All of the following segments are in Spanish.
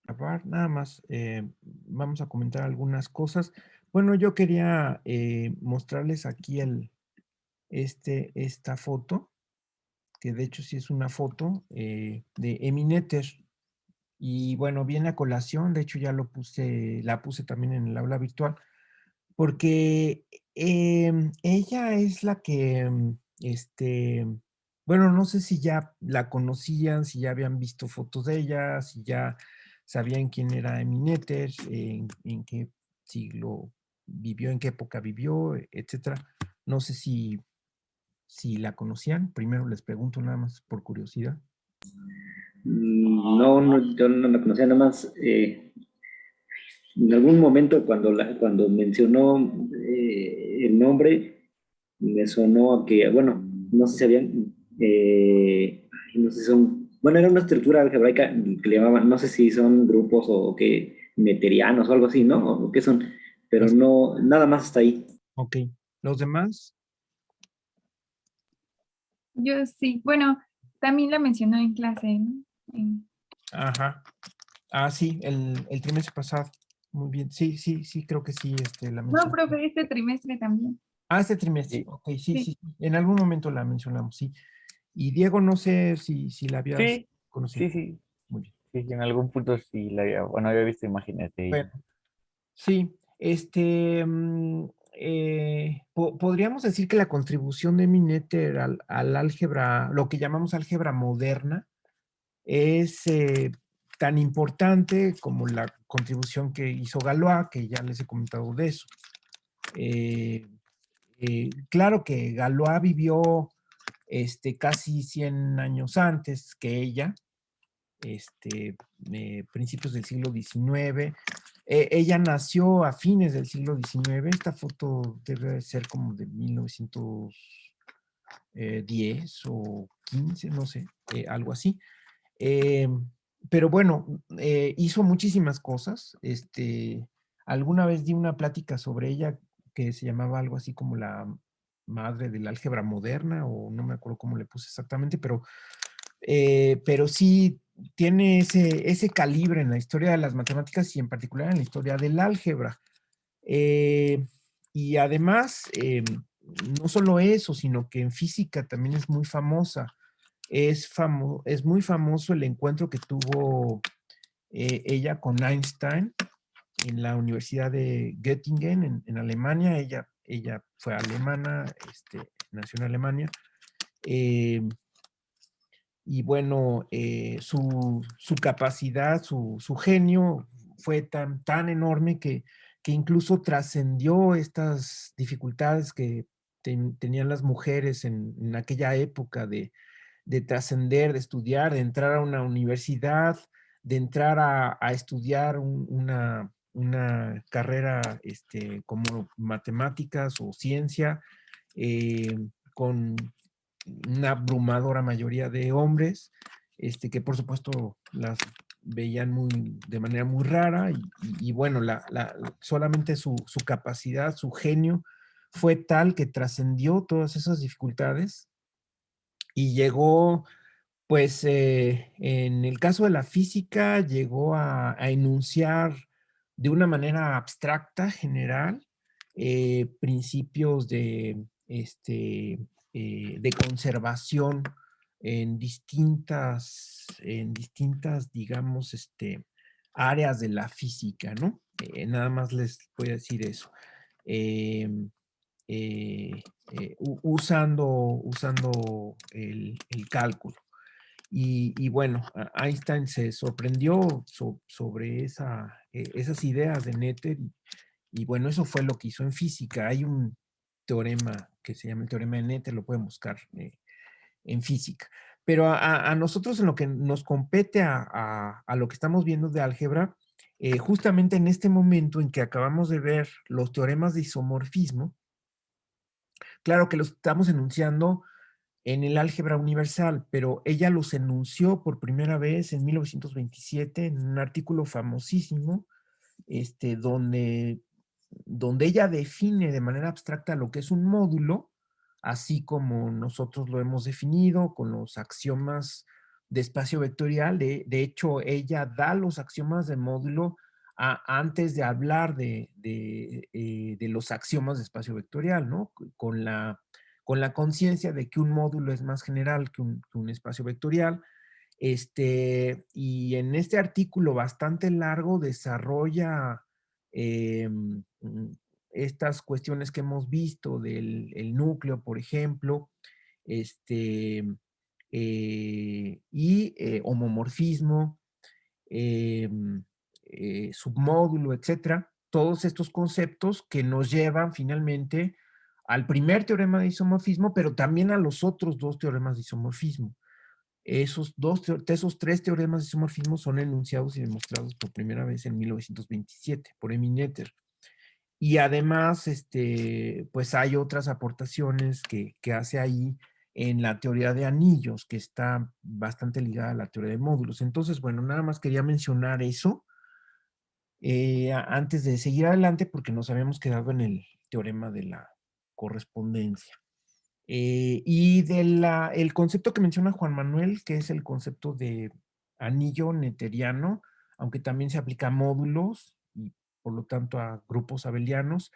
grabar, nada más vamos a comentar algunas cosas. Bueno, yo quería mostrarles aquí esta foto, que de hecho sí es una foto de Emineter. Y bueno, viene a colación, de hecho ya la puse también en el aula virtual, porque ella es la que, bueno, no sé si ya la conocían, si ya habían visto fotos de ella, si ya sabían quién era Emineter, en qué siglo vivió, en qué época vivió, etcétera. No sé si la conocían. Primero les pregunto nada más por curiosidad. No, no, yo no la conocía nada más. En algún momento cuando mencionó el nombre, me sonó a que, bueno, no sé si habían, no sé si son, bueno, era una estructura algebraica que le llamaban, no sé si son grupos o que meterianos o algo así, ¿no? O qué son, pero As- no, nada más hasta ahí. Ok. Los demás, Yo sí, bueno, también la mencionó en clase, ¿no? ajá. Ah, sí, el trimestre pasado. Muy bien. Sí, sí, sí, creo que sí, la No, mencioné. profe, este trimestre también. Ah, este trimestre. Sí, Ok, sí, Sí. sí. Sí. En algún momento la mencionamos, sí. Y Diego, no sé si la habías sí, conocido. sí, sí, Muy bien. sí, en algún punto sí bueno, había visto imágenes de ella. Bueno, sí, podríamos decir que la contribución de Minetter al álgebra, lo que llamamos álgebra moderna, es tan importante como la contribución que hizo Galois, que ya les he comentado de eso. Eh, claro que Galois vivió casi 100 años antes que ella, principios del siglo XIX. Ella nació a fines del siglo XIX. Esta foto debe ser como de 1910 o 15, no sé, algo así. Eh, pero bueno, hizo muchísimas cosas. Alguna vez di una plática sobre ella que se llamaba algo así como la madre del álgebra moderna, o no me acuerdo cómo le puse exactamente, pero sí tiene ese calibre en la historia de las matemáticas y en particular en la historia del álgebra. Eh, y además, no solo eso, sino que en física también es muy famosa. Es muy famoso el encuentro que tuvo ella con Einstein en la Universidad de Göttingen, en Alemania. Ella fue alemana, nació en Alemania. Eh, y bueno, su capacidad, su genio fue tan enorme que incluso trascendió estas dificultades que tenían las mujeres en aquella época de trascender, de estudiar, de entrar a una universidad, de entrar a estudiar una carrera como matemáticas o ciencia, con una abrumadora mayoría de hombres, que por supuesto las veían de manera muy rara y bueno, solamente su capacidad, su genio fue tal que trascendió todas esas dificultades y llegó, pues en el caso de la física, llegó a enunciar de una manera abstracta, general, principios de conservación en distintas, digamos, áreas de la física, ¿no? Nada más les voy a decir eso. Em, usando el cálculo. Y bueno, Einstein se sorprendió sobre esas ideas de Noether y bueno, eso fue lo que hizo en física. Hay un teorema que se llama el teorema de Noether, lo pueden buscar en física. Pero a nosotros en lo que nos compete a lo que estamos viendo de álgebra, justamente en este momento en que acabamos de ver los teoremas de isomorfismo, claro que los estamos enunciando en el álgebra universal, pero ella los enunció por primera vez en 1927 en un artículo famosísimo, donde ella define de manera abstracta lo que es un módulo, así como nosotros lo hemos definido con los axiomas espacio vectorial. De hecho, ella da los axiomas de módulo antes de hablar de los axiomas de espacio vectorial, ¿no? Con la conciencia de que un módulo es más general que un espacio vectorial. Y en este artículo bastante largo desarrolla estas cuestiones que hemos visto del el núcleo, por ejemplo, homomorfismo, submódulo, etcétera. Todos estos conceptos que nos llevan finalmente al primer teorema de isomorfismo, pero también a los otros dos teoremas de isomorfismo. Esos tres teoremas de isomorfismo son enunciados y demostrados por primera vez en 1927 por Emmy Noether. Y además, pues hay otras aportaciones que hace ahí en la teoría de anillos, que está bastante ligada a la teoría de módulos. Entonces, bueno, nada más quería mencionar eso antes de seguir adelante, porque nos habíamos quedado en el teorema de la correspondencia. Y el concepto que menciona Juan Manuel, que es el concepto de anillo netteriano, aunque también se aplica a módulos y por lo tanto a grupos abelianos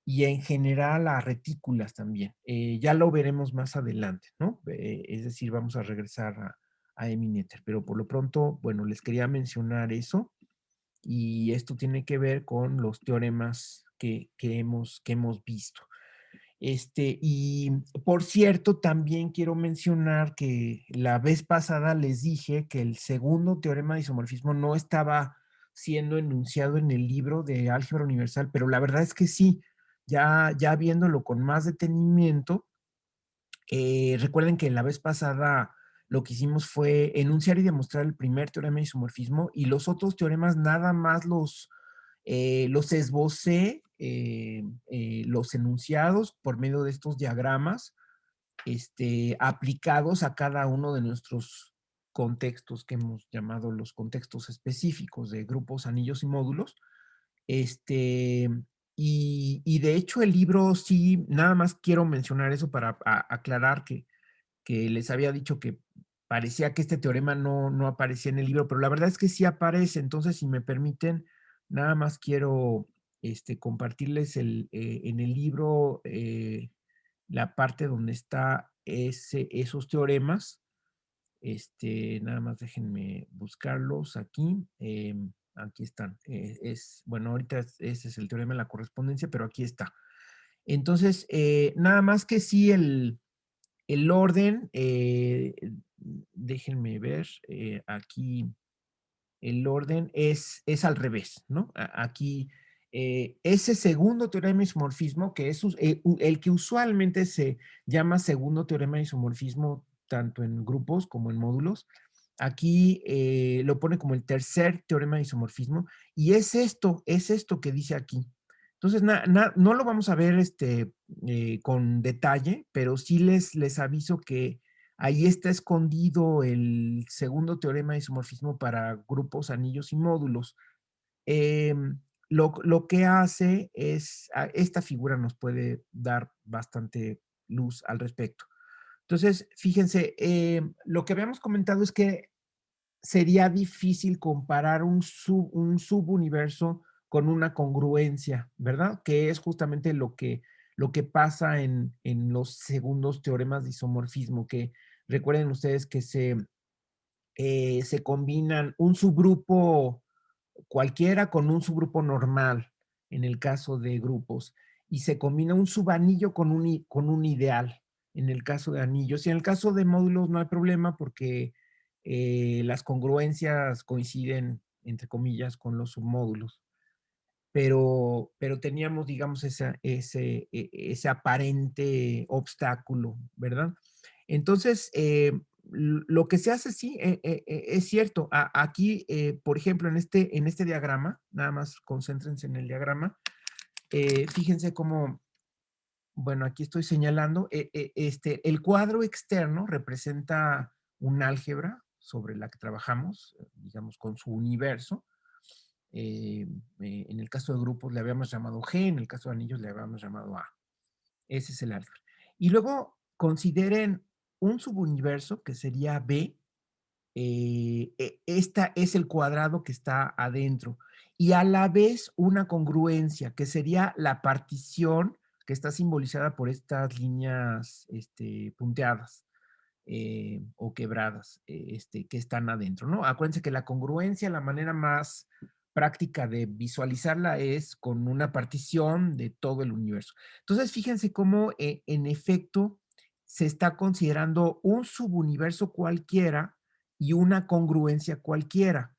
y en general a retículas también. Ya lo veremos más adelante, ¿no? Es decir, vamos a regresar a Emmy Noether, pero por lo pronto, bueno, les quería mencionar eso y esto tiene que ver con los teoremas que hemos visto. Y por cierto, también quiero mencionar que la vez pasada les dije que el segundo teorema de isomorfismo no estaba siendo enunciado en el libro de álgebra universal, pero la verdad es que sí, ya viéndolo con más detenimiento, recuerden que la vez pasada lo que hicimos fue enunciar y demostrar el primer teorema de isomorfismo y los otros teoremas nada más los esbocé, los enunciados por medio de estos diagramas aplicados a cada uno de nuestros contextos que hemos llamado los contextos específicos de grupos, anillos y módulos. Y de hecho el libro sí, nada más quiero mencionar eso para aclarar que les había dicho que parecía que este teorema no aparecía en el libro, pero la verdad es que sí aparece. Entonces, si me permiten, nada más quiero compartirles en el libro la parte donde está esos teoremas. Nada más déjenme buscarlos aquí. Aquí están. Bueno, ahorita ese es el teorema de la correspondencia, pero aquí está. Entonces, nada más que sí el orden, déjenme ver, aquí el orden es al revés, ¿no? Aquí, ese segundo teorema de isomorfismo, que es el que usualmente se llama segundo teorema de isomorfismo, tanto en grupos como en módulos, aquí lo pone como el tercer teorema de isomorfismo, y es esto que dice aquí. Entonces, no lo vamos a ver con detalle, pero sí les aviso que ahí está escondido el segundo teorema de isomorfismo para grupos, anillos y módulos. Lo que hace es, esta figura nos puede dar bastante luz al respecto. Entonces, fíjense, lo que habíamos comentado es que sería difícil comparar un subuniverso con una congruencia, ¿verdad? Que es justamente lo que pasa en los segundos teoremas de isomorfismo, que recuerden ustedes que se combinan un subgrupo cualquiera con un subgrupo normal, en el caso de grupos, y se combina un subanillo con un ideal, en el caso de anillos. Y en el caso de módulos no hay problema porque las congruencias coinciden, entre comillas, con los submódulos. Pero teníamos, digamos, ese aparente obstáculo, ¿verdad? Entonces, lo que se hace, sí, es cierto. Aquí, por ejemplo, en este diagrama, nada más concéntrense en el diagrama, fíjense cómo, bueno, aquí estoy señalando, el cuadro externo representa un álgebra sobre la que trabajamos, digamos, con su universo. En el caso de grupos le habíamos llamado G, en el caso de anillos le habíamos llamado A. Ese es el álgebra. Y luego consideren un subuniverso que sería B, esta es el cuadrado que está adentro. Y a la vez una congruencia, que sería la partición que está simbolizada por estas líneas punteadas o quebradas que están adentro, ¿no? Acuérdense que la congruencia, la manera más práctica de visualizarla es con una partición de todo el universo. Entonces, fíjense cómo en efecto se está considerando un subuniverso cualquiera y una congruencia cualquiera.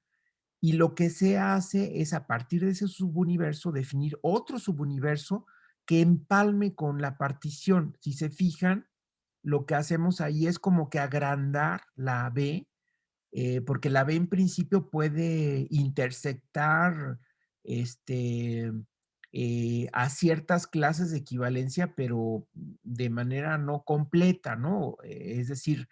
Y lo que se hace es a partir de ese subuniverso definir otro subuniverso que empalme con la partición. Si se fijan, lo que hacemos ahí es como que agrandar la B, porque la B en principio puede intersectar a ciertas clases de equivalencia, pero de manera no completa, ¿no? Es decir,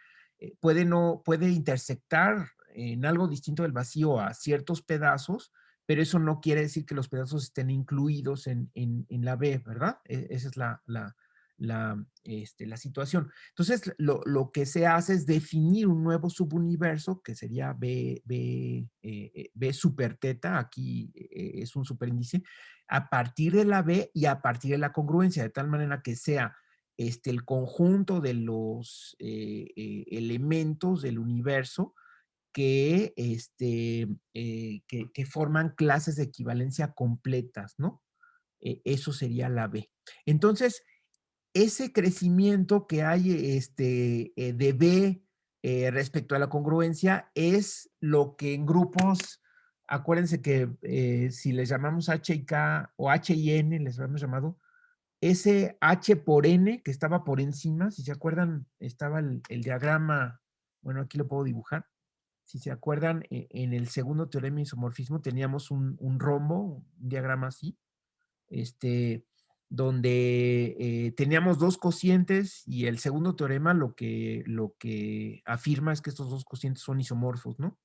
puede intersectar en algo distinto del vacío a ciertos pedazos, pero eso no quiere decir que los pedazos estén incluidos en la B, ¿verdad? Esa es la situación. Entonces, lo que se hace es definir un nuevo subuniverso, que sería B super teta, aquí es un superíndice, a partir de la B y a partir de la congruencia, de tal manera que sea el conjunto de los elementos del universo que forman clases de equivalencia completas, ¿no? Eso sería la B. Entonces, ese crecimiento que hay de B respecto a la congruencia es lo que en grupos, acuérdense que si les llamamos H y K o H y N, les hemos llamado, ese H por N que estaba por encima, si se acuerdan, estaba el diagrama, bueno, aquí lo puedo dibujar. Si se acuerdan, en el segundo teorema de isomorfismo teníamos un rombo, un diagrama así, este, donde teníamos dos cocientes y el segundo teorema lo que afirma es que estos dos cocientes son isomorfos, ¿no?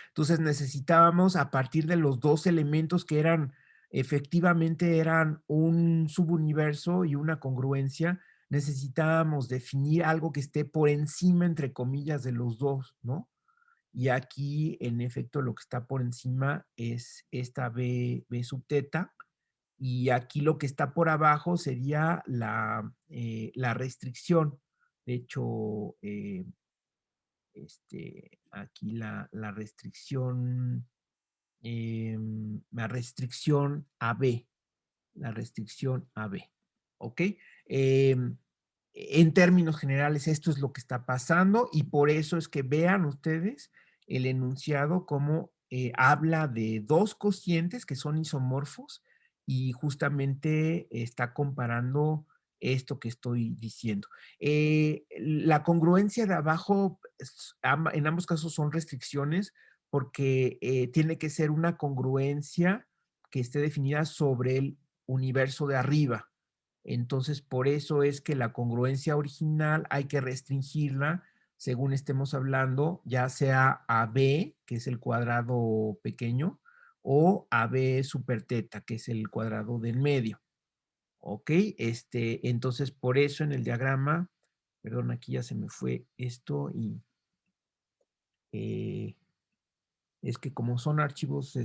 Entonces necesitábamos a partir de los dos elementos que efectivamente eran un subuniverso y una congruencia, necesitábamos definir algo que esté por encima, entre comillas, de los dos, ¿no? Y aquí, en efecto, lo que está por encima es esta B sub teta, y aquí lo que está por abajo sería la restricción. De hecho, aquí la restricción AB, la restricción AB, ¿ok? En términos generales, esto es lo que está pasando y por eso es que vean ustedes el enunciado como habla de dos cocientes que son isomorfos y justamente está comparando esto que estoy diciendo. La congruencia de abajo, en ambos casos son restricciones porque tiene que ser una congruencia que esté definida sobre el universo de arriba. Entonces, por eso es que la congruencia original hay que restringirla según estemos hablando, ya sea a B, que es el cuadrado pequeño, o a B super teta, que es el cuadrado del medio. ¿Ok? Entonces, por eso en el diagrama, perdón, aquí ya se me fue esto y eh, es que como son archivos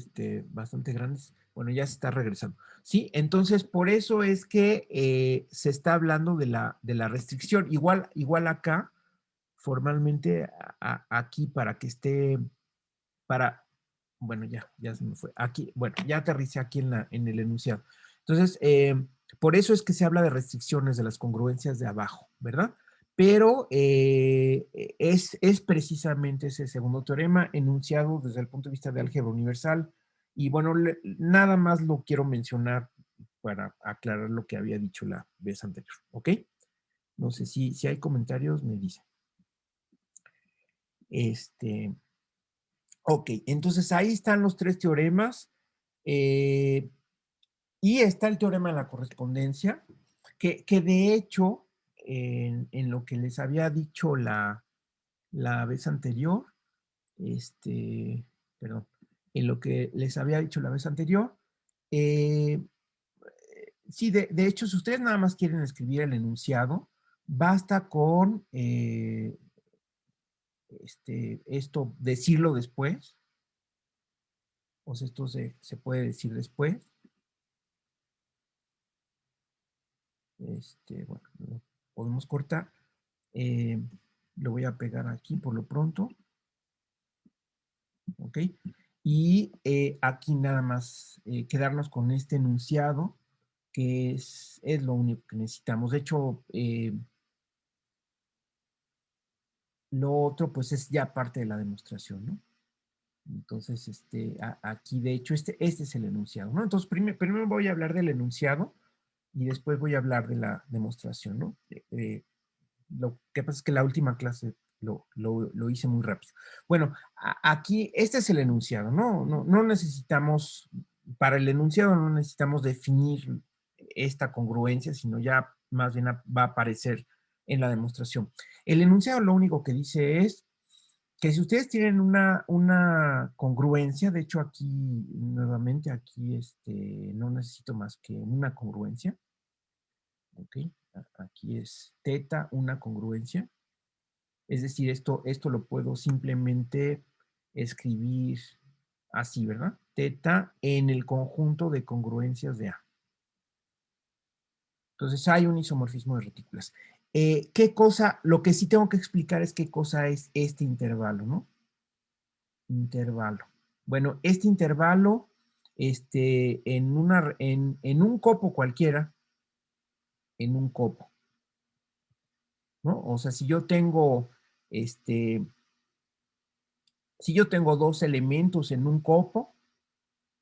bastante grandes, bueno, ya se está regresando. Sí, entonces por eso es que se está hablando de la restricción. Igual acá, formalmente, aquí para que esté, bueno, ya se me fue. Aquí, bueno, ya aterricé aquí en el enunciado. Entonces, por eso es que se habla de restricciones de las congruencias de abajo, ¿verdad? Pero es precisamente ese segundo teorema enunciado desde el punto de vista de álgebra universal. Y bueno, nada más lo quiero mencionar para aclarar lo que había dicho la vez anterior, ¿ok? No sé si hay comentarios, me dice. Ok, entonces ahí están los tres teoremas. Y está el teorema de la correspondencia, que de hecho, en lo que les había dicho la vez anterior, perdón, en lo que les había dicho la vez anterior, eh, sí, de hecho, si ustedes nada más quieren escribir el enunciado, basta con esto decirlo después. O sea, esto se puede decir después. Bueno, lo podemos cortar. Lo voy a pegar aquí por lo pronto. ¿Ok? Y aquí nada más quedarnos con este enunciado, que es lo único que necesitamos. De hecho, lo otro pues es ya parte de la demostración, ¿no? Entonces, aquí de hecho, este es el enunciado, ¿no? Entonces, primero voy a hablar del enunciado y después voy a hablar de la demostración, ¿no? Lo que pasa es que la última clase lo hice muy rápido. Bueno, aquí, este es el enunciado, ¿no? No necesitamos, para el enunciado no necesitamos definir esta congruencia, sino ya más bien va a aparecer en la demostración. El enunciado lo único que dice es que si ustedes tienen una congruencia, de hecho aquí, nuevamente aquí, no necesito más que una congruencia, ¿ok? Aquí es teta, una congruencia. Es decir, esto lo puedo simplemente escribir así, ¿verdad? Teta en el conjunto de congruencias de A. Entonces hay un isomorfismo de retículas. ¿Qué cosa? Lo que sí tengo que explicar es qué cosa es este intervalo, ¿no? Intervalo. Bueno, este intervalo, en un copo cualquiera, en un copo, ¿no? O sea, si yo tengo dos elementos en un copo,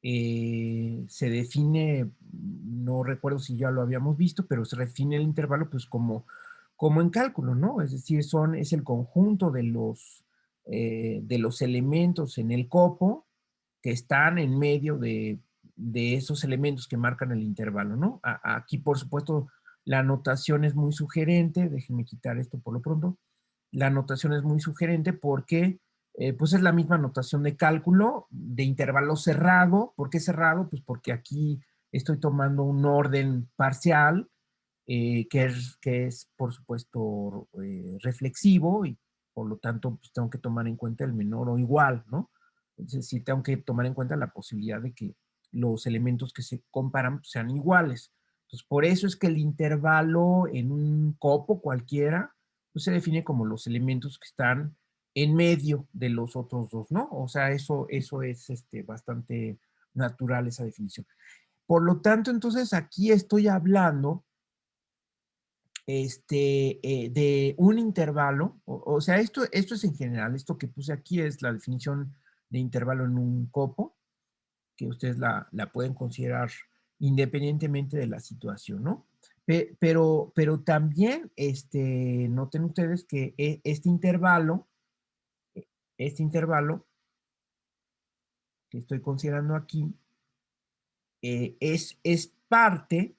se define, no recuerdo si ya lo habíamos visto, pero se define el intervalo pues como en cálculo, ¿no? Es decir, es el conjunto de los elementos en el copo que están en medio de esos elementos que marcan el intervalo, ¿no? Aquí, por supuesto, la notación es muy sugerente, déjenme quitar esto por lo pronto. La notación es muy sugerente porque pues es la misma notación de cálculo, de intervalo cerrado. ¿Por qué cerrado? Pues porque aquí estoy tomando un orden parcial que es, por supuesto, reflexivo y por lo tanto pues, tengo que tomar en cuenta el menor o igual, ¿no? Entonces sí tengo que tomar en cuenta la posibilidad de que los elementos que se comparan pues, sean iguales. Entonces, por eso es que el intervalo en un copo cualquiera pues, se define como los elementos que están en medio de los otros dos, ¿no? O sea, eso es bastante natural esa definición. Por lo tanto, entonces aquí estoy hablando de un intervalo, o sea, esto es en general, esto que puse aquí es la definición de intervalo en un copo, que ustedes la pueden considerar independientemente de la situación, ¿no? Pero también, noten ustedes que este intervalo que estoy considerando aquí, es parte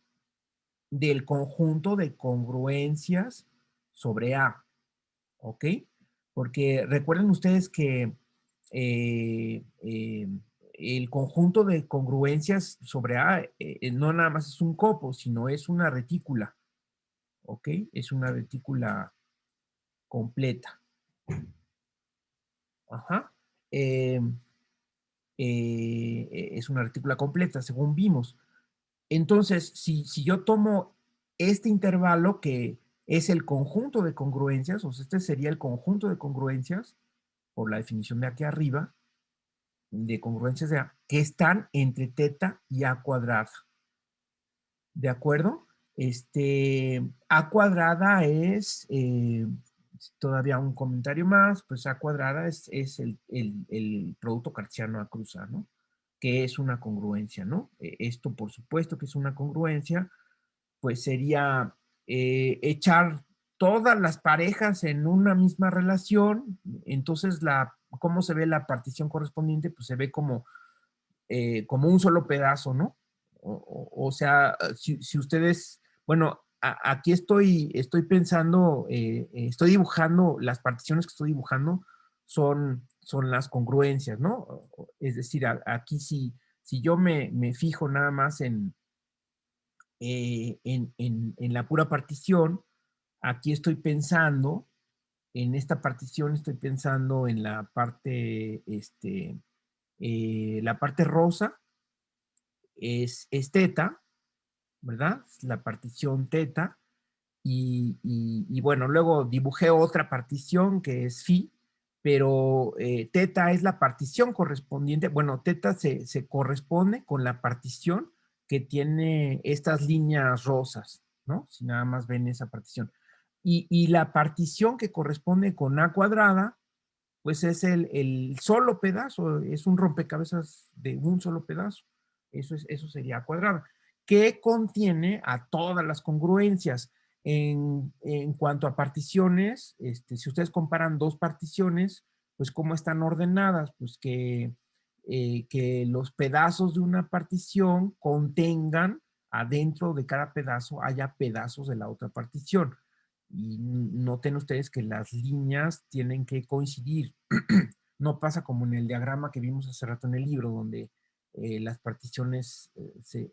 del conjunto de congruencias sobre A. ¿Ok? Porque recuerden ustedes que eh, eh, el conjunto de congruencias sobre A no nada más es un copo, sino es una retícula. ¿Ok? Es una retícula completa. Ajá. Eh, es una retícula completa, según vimos. Entonces, si yo tomo este intervalo que es el conjunto de congruencias, o sea, este sería el conjunto de congruencias, por la definición de aquí arriba, de congruencias de A, que están entre teta y A cuadrada. ¿De acuerdo? A cuadrada es, todavía un comentario más, pues A cuadrada es el producto cartesiano A cruzado, ¿no? Que es una congruencia, ¿no? Esto, por supuesto que es una congruencia, pues sería echar todas las parejas en una misma relación, entonces ¿cómo se ve la partición correspondiente? Pues se ve como un solo pedazo, ¿no? O sea, si ustedes, bueno, aquí estoy pensando, estoy dibujando, las particiones que estoy dibujando son las congruencias, ¿no? Es decir, aquí si yo me fijo nada más en la pura partición, aquí estoy pensando En esta partición estoy pensando en la parte rosa es teta, ¿verdad? Es la partición teta. Y bueno, luego dibujé otra partición que es phi, pero teta es la partición correspondiente. Bueno, teta se corresponde con la partición que tiene estas líneas rosas, ¿no? Si nada más ven esa partición. Y la partición que corresponde con A cuadrada, pues es el solo pedazo, es un rompecabezas de un solo pedazo. Eso sería A cuadrada, que contiene a todas las congruencias. En cuanto a particiones, si ustedes comparan dos particiones, pues cómo están ordenadas, pues que los pedazos de una partición contengan adentro de cada pedazo, haya pedazos de la otra partición. Y noten ustedes que las líneas tienen que coincidir. No pasa como en el diagrama que vimos hace rato en el libro, donde las particiones,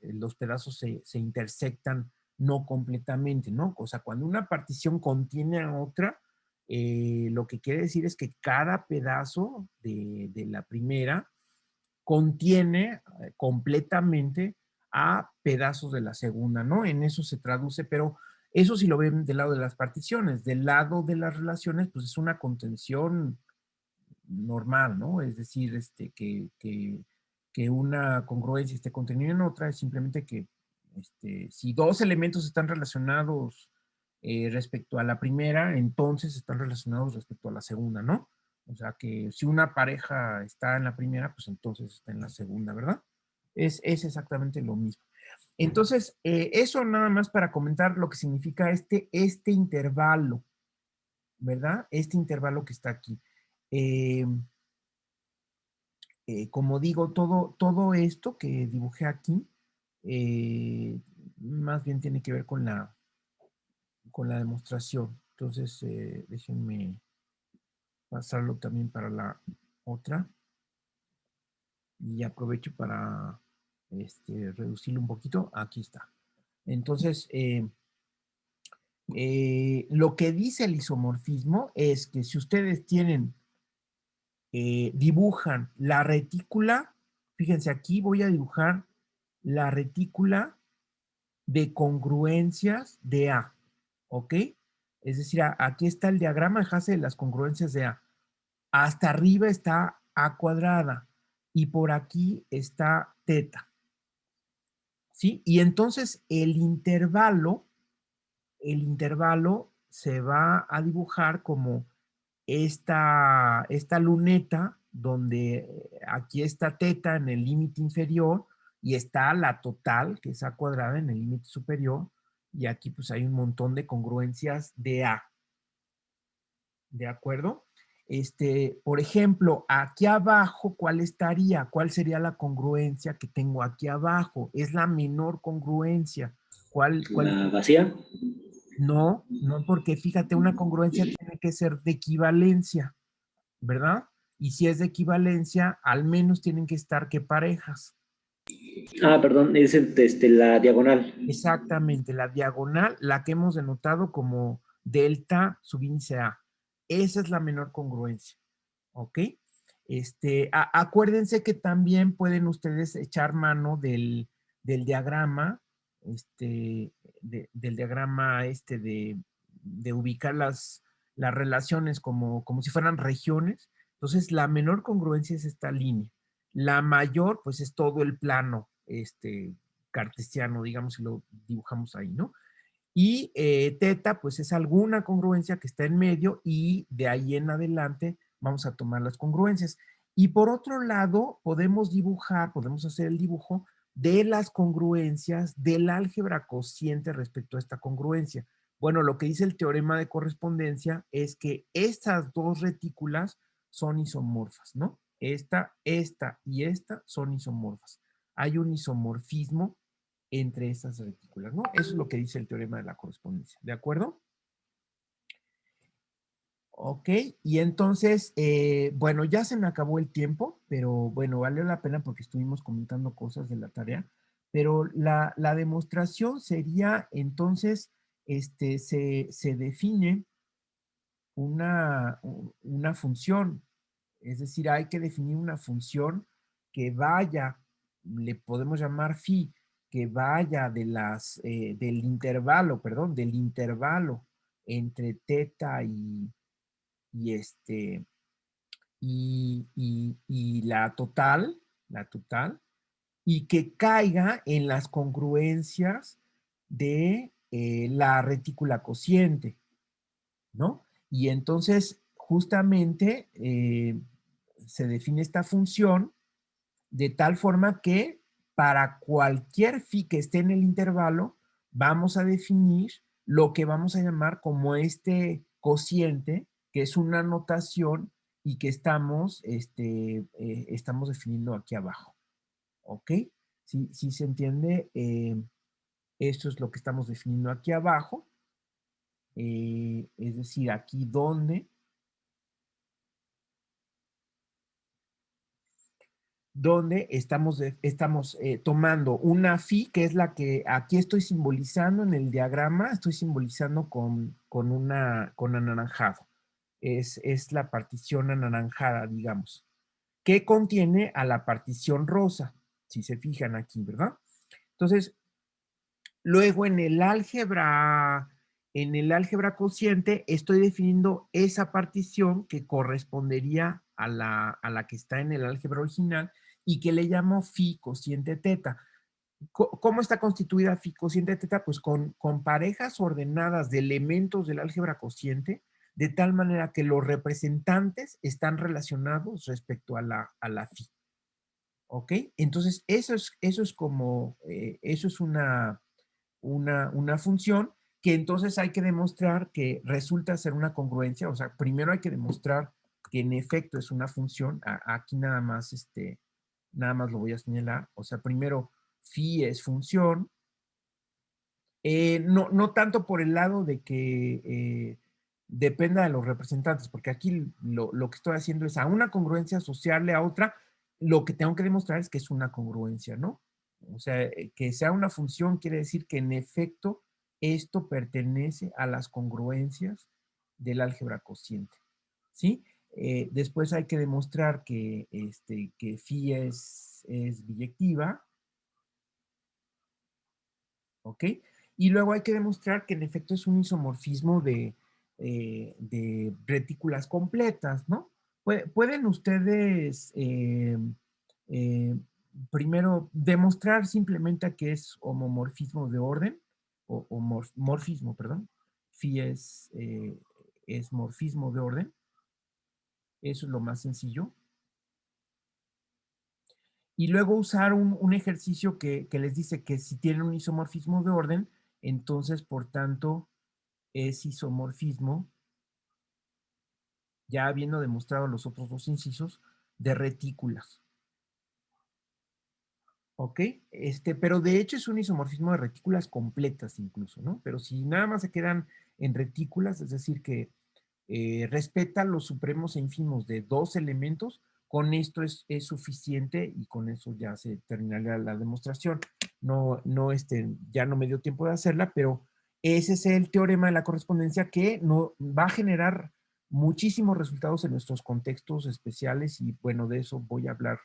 los pedazos se intersectan no completamente, ¿no? O sea, cuando una partición contiene a otra, lo que quiere decir es que cada pedazo de la primera contiene completamente a pedazos de la segunda, ¿no? En eso se traduce, pero eso sí lo ven del lado de las particiones. Del lado de las relaciones, pues es una contención normal, ¿no? Es decir, que una congruencia esté contenida en otra es simplemente que si dos elementos están relacionados respecto a la primera, entonces están relacionados respecto a la segunda, ¿no? O sea que si una pareja está en la primera, pues entonces está en la segunda, ¿verdad? Es exactamente lo mismo. Entonces, eso nada más para comentar lo que significa este intervalo, ¿verdad? Este intervalo que está aquí. Eh, como digo, todo esto que dibujé aquí, más bien tiene que ver con la demostración. Entonces, déjenme pasarlo también para la otra. Y aprovecho para reducirlo un poquito. Aquí está. Entonces, lo que dice el isomorfismo es que si ustedes dibujan la retícula, fíjense, aquí voy a dibujar la retícula de congruencias de A, ¿ok? Es decir, aquí está el diagrama de Hasse de las congruencias de A. Hasta arriba está A cuadrada y por aquí está teta, ¿sí? Y entonces el intervalo se va a dibujar como esta luneta donde aquí está teta en el límite inferior y está la total, que es A cuadrada en el límite superior, y aquí pues hay un montón de congruencias de A. ¿De acuerdo? Por ejemplo, aquí abajo, ¿cuál estaría? ¿Cuál sería la congruencia que tengo aquí abajo? Es la menor congruencia. ¿Cuál? La vacía. No, no, porque fíjate, una congruencia tiene que ser de equivalencia, ¿verdad? Y si es de equivalencia, al menos tienen que estar que parejas. Ah, perdón, es la diagonal. Exactamente, la diagonal, la que hemos denotado como delta subíndice A. Esa es la menor congruencia, ¿ok? Acuérdense que también pueden ustedes echar mano del diagrama, del diagrama de ubicar las relaciones como si fueran regiones. Entonces, la menor congruencia es esta línea. La mayor, pues, es todo el plano, cartesiano, digamos, si lo dibujamos ahí, ¿no? Y teta, pues es alguna congruencia que está en medio y de ahí en adelante vamos a tomar las congruencias. Y por otro lado, podemos hacer el dibujo de las congruencias del álgebra cociente respecto a esta congruencia. Bueno, lo que dice el teorema de correspondencia es que estas dos retículas son isomorfas, ¿no? Esta y esta son isomorfas. Hay un isomorfismo entre esas retículas, ¿no? Eso es lo que dice el teorema de la correspondencia, ¿de acuerdo? Ok, y entonces, bueno, ya se me acabó el tiempo, pero bueno, valió la pena porque estuvimos comentando cosas de la tarea, pero la demostración sería, entonces, se define una función. Es decir, hay que definir una función que vaya, le podemos llamar phi, que vaya del intervalo entre teta y la total, y que caiga en las congruencias de la retícula cociente, ¿no? Y entonces, justamente, se define esta función de tal forma que para cualquier phi que esté en el intervalo, vamos a definir lo que vamos a llamar como este cociente, que es una notación y que estamos definiendo aquí abajo. ¿Ok? Sí se entiende. Esto es lo que estamos definiendo aquí abajo. Es decir, aquí donde estamos tomando una phi, que es la que aquí estoy simbolizando en el diagrama, estoy simbolizando con anaranjado. Es la partición anaranjada, digamos, que contiene a la partición rosa, si se fijan aquí, ¿verdad? Entonces, luego en el álgebra cociente, estoy definiendo esa partición que correspondería a la que está en el álgebra original y que le llamo phi cociente teta. ¿Cómo está constituida phi cociente teta? Pues con parejas ordenadas de elementos del álgebra cociente, de tal manera que los representantes están relacionados respecto a la phi. ¿Ok? Entonces, eso es una función que entonces hay que demostrar que resulta ser una congruencia. O sea, primero hay que demostrar que en efecto es una función. Aquí nada más lo voy a señalar. O sea, primero, phi es función. No tanto por el lado de que dependa de los representantes, porque aquí lo que estoy haciendo es a una congruencia asociarle a otra, lo que tengo que demostrar es que es una congruencia, ¿no? O sea, que sea una función quiere decir que en efecto esto pertenece a las congruencias del álgebra cociente, ¿sí? Después hay que demostrar que phi es biyectiva, ¿ok? Y luego hay que demostrar que en efecto es un isomorfismo de retículas completas, ¿no? Pueden ustedes eh, primero demostrar simplemente que es homomorfismo de orden, o morfismo, perdón. Phi es morfismo de orden. Eso es lo más sencillo. Y luego usar un ejercicio que les dice que si tienen un isomorfismo de orden, entonces, por tanto, es isomorfismo, ya habiendo demostrado los otros dos incisos, de retículas. ¿Ok? Pero de hecho es un isomorfismo de retículas completas incluso, ¿no? Pero si nada más se quedan en retículas, es decir, que respeta los supremos e ínfimos de dos elementos, con esto es suficiente y con eso ya se terminaría la demostración. Ya no me dio tiempo de hacerla, pero ese es el teorema de la correspondencia que no, va a generar muchísimos resultados en nuestros contextos especiales y bueno, de eso voy a hablar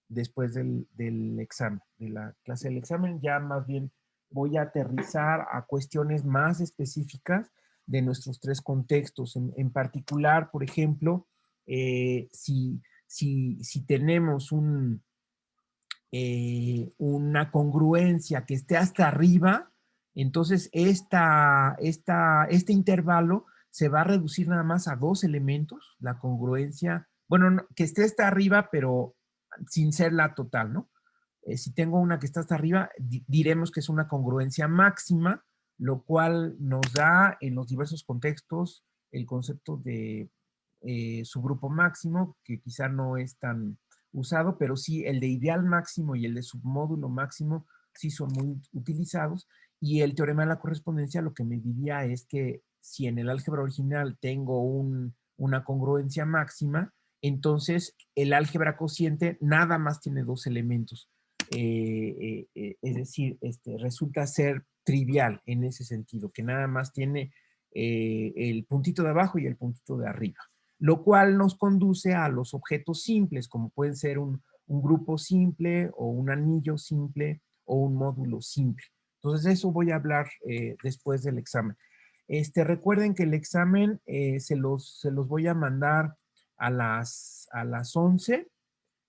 después del examen, de la clase del examen. Ya más bien voy a aterrizar a cuestiones más específicas de nuestros tres contextos. En particular, por ejemplo, si tenemos una congruencia que esté hasta arriba, entonces este intervalo se va a reducir nada más a dos elementos, la congruencia, bueno, que esté hasta arriba, pero sin ser la total, ¿no? Si tengo una que está hasta arriba, diremos que es una congruencia máxima, lo cual nos da en los diversos contextos el concepto de subgrupo máximo, que quizá no es tan usado, pero sí el de ideal máximo y el de submódulo máximo sí son muy utilizados. Y el teorema de la correspondencia lo que me diría es que si en el álgebra original tengo una congruencia máxima, entonces el álgebra cociente nada más tiene dos elementos. Es decir, resulta ser trivial en ese sentido, que nada más tiene el puntito de abajo y el puntito de arriba, lo cual nos conduce a los objetos simples, como pueden ser un grupo simple o un anillo simple o un módulo simple. Entonces, de eso voy a hablar después del examen. Recuerden que el examen se los voy a mandar a las 11.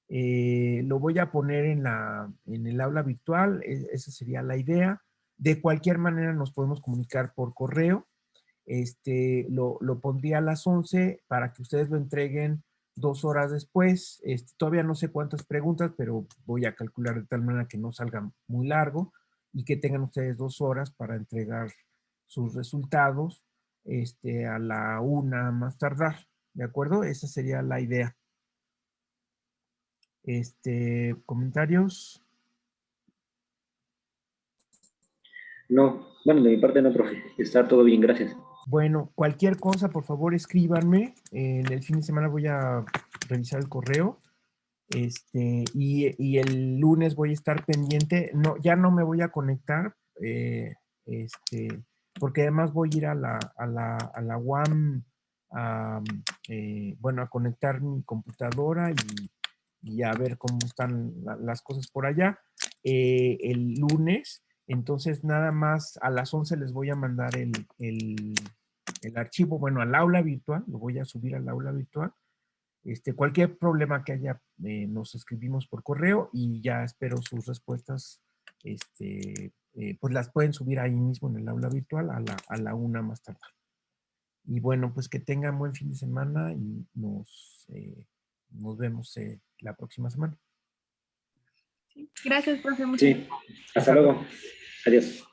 Lo voy a poner en el aula virtual, esa sería la idea. De cualquier manera nos podemos comunicar por correo. Lo pondría a las 11 para que ustedes lo entreguen 2 horas después. Todavía no sé cuántas preguntas, pero voy a calcular de tal manera que no salga muy largo y que tengan ustedes 2 horas para entregar sus resultados a la 1 más tardar. ¿De acuerdo? Esa sería la idea. ¿Comentarios? No, bueno, de mi parte no, profe. Está todo bien, gracias. Bueno, cualquier cosa, por favor, escríbanme. En el fin de semana voy a revisar el correo. Y el lunes voy a estar pendiente. No, ya no me voy a conectar, porque además voy a ir a la UAM, bueno, a conectar mi computadora y a ver cómo están las cosas por allá. El lunes, entonces nada más a las 11 les voy a mandar el archivo, bueno, al aula virtual, lo voy a subir al aula virtual. Cualquier problema que haya, nos escribimos por correo y ya espero sus respuestas. Pues las pueden subir ahí mismo en el aula virtual a la 1 más tarde. Y bueno, pues que tengan buen fin de semana y nos vemos la próxima semana. Sí. Gracias, profe. Muchas Sí, hasta luego. Adiós.